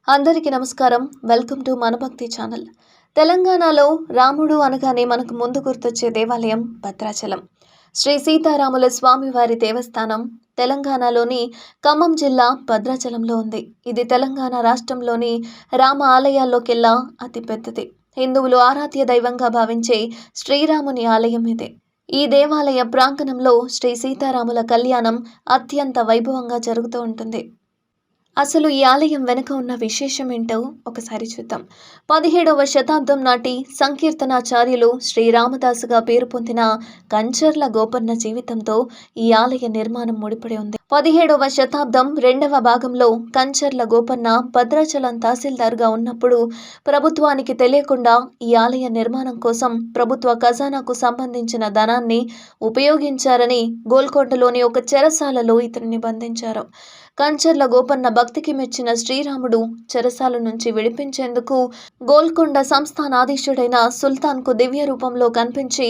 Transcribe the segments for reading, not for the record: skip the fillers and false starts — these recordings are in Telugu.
అందరికీ నమస్కారం. వెల్కమ్ టు మన భక్తి ఛానల్. తెలంగాణలో రాముడు అనగానే మనకు ముందు గుర్తొచ్చే దేవాలయం భద్రాచలం. శ్రీ సీతారాముల స్వామివారి దేవస్థానం తెలంగాణలోని ఖమ్మం జిల్లా భద్రాచలంలో ఉంది. ఇది తెలంగాణ రాష్ట్రంలోని రామ ఆలయాల్లోకెల్లా అతి పెద్దది. హిందువులు ఆరాధ్య దైవంగా భావించే శ్రీరాముని ఆలయం ఇదే. ఈ దేవాలయ ప్రాంగణంలో శ్రీ సీతారాముల కళ్యాణం అత్యంత వైభవంగా జరుగుతూ ఉంటుంది. అసలు ఈ ఆలయం వెనుక ఉన్న విశేషం ఏంటో ఒకసారి చూద్దాం. 17వ శతాబ్దం నాటి సంకీర్తనాచార్యులు శ్రీరామదాసుగా పేరు పొందిన కంచర్ల గోపన్న జీవితంతో ఈ ఆలయ నిర్మాణం ముడిపడి ఉంది. 17వ శతాబ్దం 2వ భాగంలో కంచర్ల గోపన్న భద్రాచలం తహసీల్దార్గా ఉన్నప్పుడు ప్రభుత్వానికి తెలియకుండా ఈ ఆలయ నిర్మాణం కోసం ప్రభుత్వ ఖజానాకు సంబంధించిన ధనాన్ని ఉపయోగించారని గోల్కొండలోని ఒక చెరసాలలో ఇతనిని బంధించారు. కంచర్ల గోపన్న భక్తికి మెచ్చిన శ్రీరాముడు చెరసాల నుంచి విడిపించేందుకు గోల్కొండ సంస్థానాధీశుడైన సుల్తాన్కు దివ్య రూపంలో కనిపించి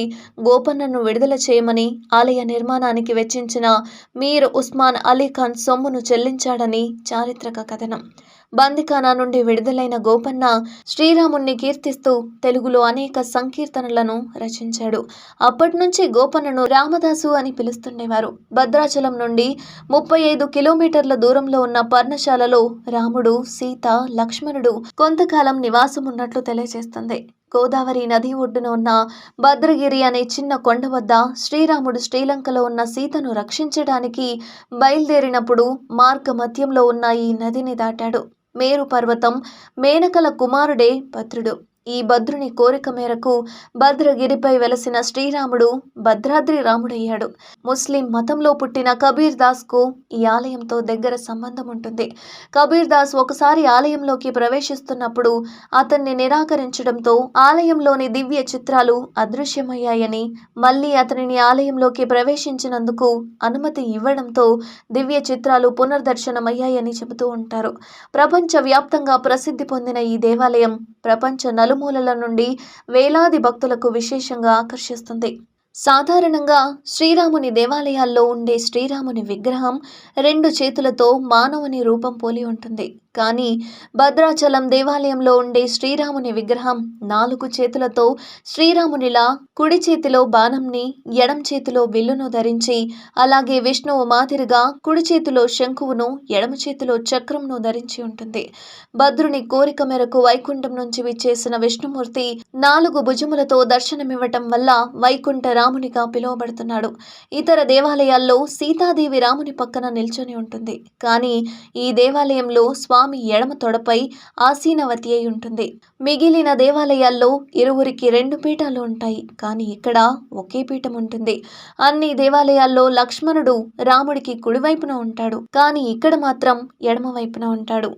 గోపన్నను విడుదల చేయమని ఆలయ నిర్మాణానికి వెచ్చించిన మీర్ ఉస్మాన్ అలీ ఖాన్ సొమ్మును చెల్లించాడని చారిత్రక కథనం. బందిఖానా నుండి విడుదలైన గోపన్న శ్రీరాముణ్ణి కీర్తిస్తూ తెలుగులో అనేక సంకీర్తనలను రచించాడు. అప్పటి నుంచి గోపన్నను రామదాసు అని పిలుస్తుండేవారు. భద్రాచలం నుండి 35 కిలోమీటర్ల దూరంలో ఉన్న పర్ణశాలలో రాముడు, సీత, లక్ష్మణుడు కొంతకాలం నివాసం ఉన్నట్లు తెలియజేస్తుంది. గోదావరి నది ఒడ్డున ఉన్న భద్రగిరి అనే చిన్న కొండ వద్ద శ్రీరాముడు శ్రీలంకలో ఉన్న సీతను రక్షించడానికి బయలుదేరినప్పుడు మార్గ మధ్యంలో ఉన్న ఈ నదిని దాటాడు. మేరు పర్వతం మేనకల కుమారుడే భద్రుడు. ఈ భద్రుని కోరిక మేరకు భద్రగిరిపై వెలసిన శ్రీరాముడు భద్రాద్రి రాముడయ్యాడు. ముస్లిం మతంలో పుట్టిన కబీర్ దాస్కు ఈ ఆలయంతో దగ్గర సంబంధం ఉంటుంది. కబీర్ దాస్ ఒకసారి ఆలయంలోకి ప్రవేశిస్తున్నప్పుడు అతన్ని నిరాకరించడంతో ఆలయంలోని దివ్య చిత్రాలు అదృశ్యమయ్యాయని, మళ్ళీ అతనిని ఆలయంలోకి ప్రవేశించినందుకు అనుమతి ఇవ్వడంతో దివ్య చిత్రాలు పునర్దర్శనమయ్యాయని చెబుతూ ఉంటారు. ప్రపంచవ్యాప్తంగా ప్రసిద్ధి పొందిన ఈ దేవాలయం ప్రపంచ నలుమూలల నుండి వేలాది భక్తులకు విశేషంగా ఆకర్షిస్తుంది. సాధారణంగా శ్రీరాముని దేవాలయాల్లో ఉండే శ్రీరాముని విగ్రహం 2 చేతులతో మానవుని రూపం పోలి ఉంటుంది. కానీ భద్రాచలం దేవాలయంలో ఉండే శ్రీరాముని విగ్రహం 4 చేతులతో శ్రీరామునిలా కుడి చేతిలో బాణంని, ఎడం చేతిలో విల్లును ధరించి, అలాగే విష్ణువు మాదిరిగా కుడి చేతిలో శంకువును, ఎడమ చేతిలో చక్రంను ధరించి ఉంటుంది. భద్రుని కోరిక మేరకు వైకుంఠం నుంచి విచ్చేసిన విష్ణుమూర్తి 4 భుజములతో దర్శనమివ్వటం వల్ల వైకుంఠ రామునిగా పిలువబడుతున్నాడు. ఇతర దేవాలయాల్లో సీతాదేవి రాముని పక్కన నిల్చొని ఉంటుంది. కానీ ఈ దేవాలయంలో స్వామి ఎడమ తొడపై ఆసీనవతి అయి ఉంటుంది. మిగిలిన దేవాలయాల్లో ఇరువురికి 2 పీఠాలు ఉంటాయి. కానీ ఇక్కడ ఒకే పీఠం ఉంటుంది. అన్ని దేవాలయాల్లో లక్ష్మణుడు రాముడికి కుడివైపున ఉంటాడు. కానీ ఇక్కడ మాత్రం ఎడమ వైపున ఉంటాడు.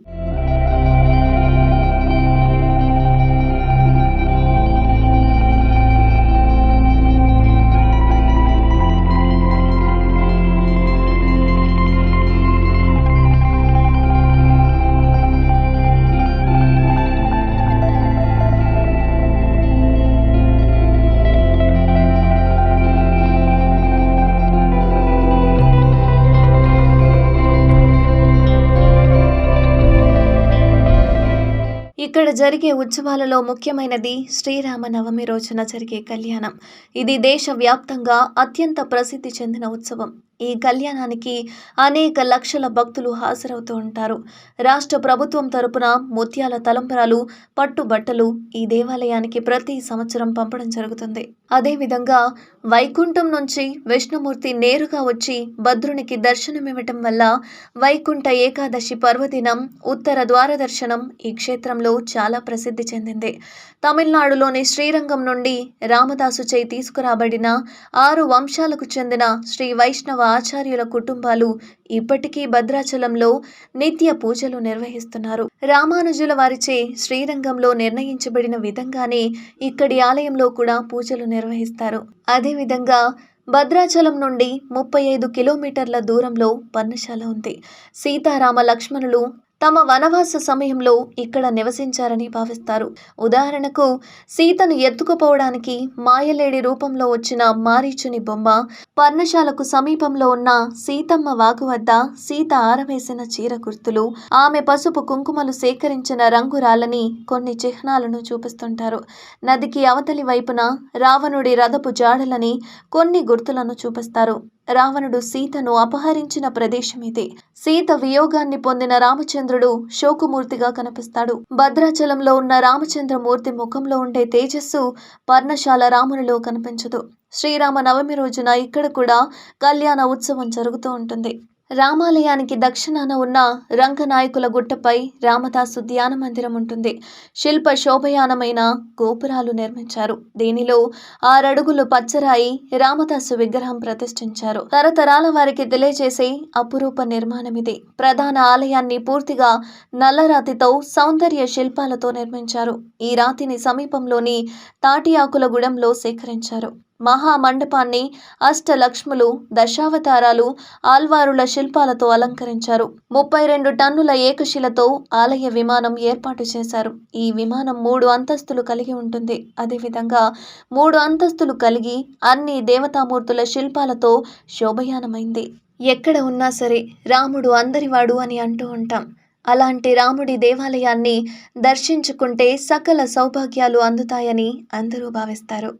ఇక్కడ జరిగే ఉత్సవాలలో ముఖ్యమైనది శ్రీరామ నవమి రోజున జరిగే కళ్యాణం. ఇది దేశవ్యాప్తంగా అత్యంత ప్రసిద్ధి చెందిన ఉత్సవం. ఈ కళ్యాణానికి అనేక లక్షల భక్తులు హాజరవుతూ ఉంటారు. రాష్ట్ర ప్రభుత్వం తరపున ముత్యాల తలంబ్రాలు, పట్టుబట్టలు ఈ దేవాలయానికి ప్రతి సంవత్సరం పంపడం జరుగుతుంది. అదేవిధంగా వైకుంఠం నుంచి విష్ణుమూర్తి నేరుగా వచ్చి భద్రునికి దర్శనమివ్వటం వల్ల వైకుంఠ ఏకాదశి పర్వదినం ఉత్తర ద్వార దర్శనం ఈ క్షేత్రంలో చాలా ప్రసిద్ధి చెందింది. తమిళనాడులోని శ్రీరంగం నుండి రామదాసు చే తీసుకురాబడిన 6 వంశాలకు చెందిన శ్రీ వైష్ణవ ఆచార్యుల కుటుంబాలు ఇప్పటికీ భద్రాచలంలో నిత్య పూజలు నిర్వహిస్తున్నారు. రామానుజుల వారిచే శ్రీరంగంలో నిర్ణయించబడిన విధంగానే ఇక్కడి ఆలయంలో కూడా పూజలు నిర్వహిస్తారు. అదేవిధంగా భద్రాచలం నుండి 35 కిలోమీటర్ల దూరంలో పర్ణశాల ఉంది. సీతారామ లక్ష్మణులు తమ వనవాస సమయంలో ఇక్కడ నివసించారని భావిస్తారు. ఉదాహరణకు సీతను ఎత్తుకుపోవడానికి మాయలేడి రూపంలో వచ్చిన మారీచుని బొమ్మ, పర్ణశాలకు సమీపంలో ఉన్న సీతమ్మ వాగు వద్ద సీత ఆరవేసిన చీర గుర్తులు, ఆమె పసుపు కుంకుమలు సేకరించిన రంగురాళ్ళని కొన్ని చిహ్నాలను చూపిస్తుంటారు. నదికి అవతలి వైపున రావణుడి రథపు జాడలని కొన్ని గుర్తులను చూపిస్తారు. రావణుడు సీతను అపహరించిన ప్రదేశం ఇది. సీత వియోగాన్ని పొందిన రామచంద్రుడు శోకమూర్తిగా కనిపిస్తాడు. భద్రాచలంలో ఉన్న రామచంద్రమూర్తి ముఖంలో ఉండే తేజస్సు పర్ణశాల రామునిలో కనిపించదు. శ్రీరామ నవమి రోజున ఇక్కడ కూడా కళ్యాణ ఉత్సవం జరుగుతూ ఉంటుంది. రామాలయానికి దక్షిణాన ఉన్న రంగనాయకుల గుట్టపై రామదాసు ధ్యాన మందిరం ఉంటుంది. శిల్ప శోభయానమైన గోపురాలు నిర్మించారు. దీనిలో 6 అడుగులు పచ్చరాయి రామదాసు విగ్రహం ప్రతిష్ఠించారు. తరతరాల వారికి తెలియజేసే అపురూప నిర్మాణం ఇది. ప్రధాన ఆలయాన్ని పూర్తిగా నల్లరాతితో సౌందర్య శిల్పాలతో నిర్మించారు. ఈ రాతిని సమీపంలోని తాటి ఆకుల గుడంలో సేకరించారు. మహామండపాన్ని అష్టలక్ష్ములు, దశావతారాలు, ఆల్వారుల శిల్పాలతో అలంకరించారు. 32 టన్నుల ఏకశిలతో ఆలయ విమానం ఏర్పాటు చేశారు. ఈ విమానం 3 అంతస్తులు కలిగి ఉంటుంది. అదేవిధంగా 3 అంతస్తులు కలిగి అన్ని దేవతామూర్తుల శిల్పాలతో శోభయానమైంది. ఎక్కడ ఉన్నా సరే రాముడు అందరివాడు అని అంటూ ఉంటాం. అలాంటి రాముడి దేవాలయాన్ని దర్శించుకుంటే సకల సౌభాగ్యాలు అందుతాయని అందరూ భావిస్తారు.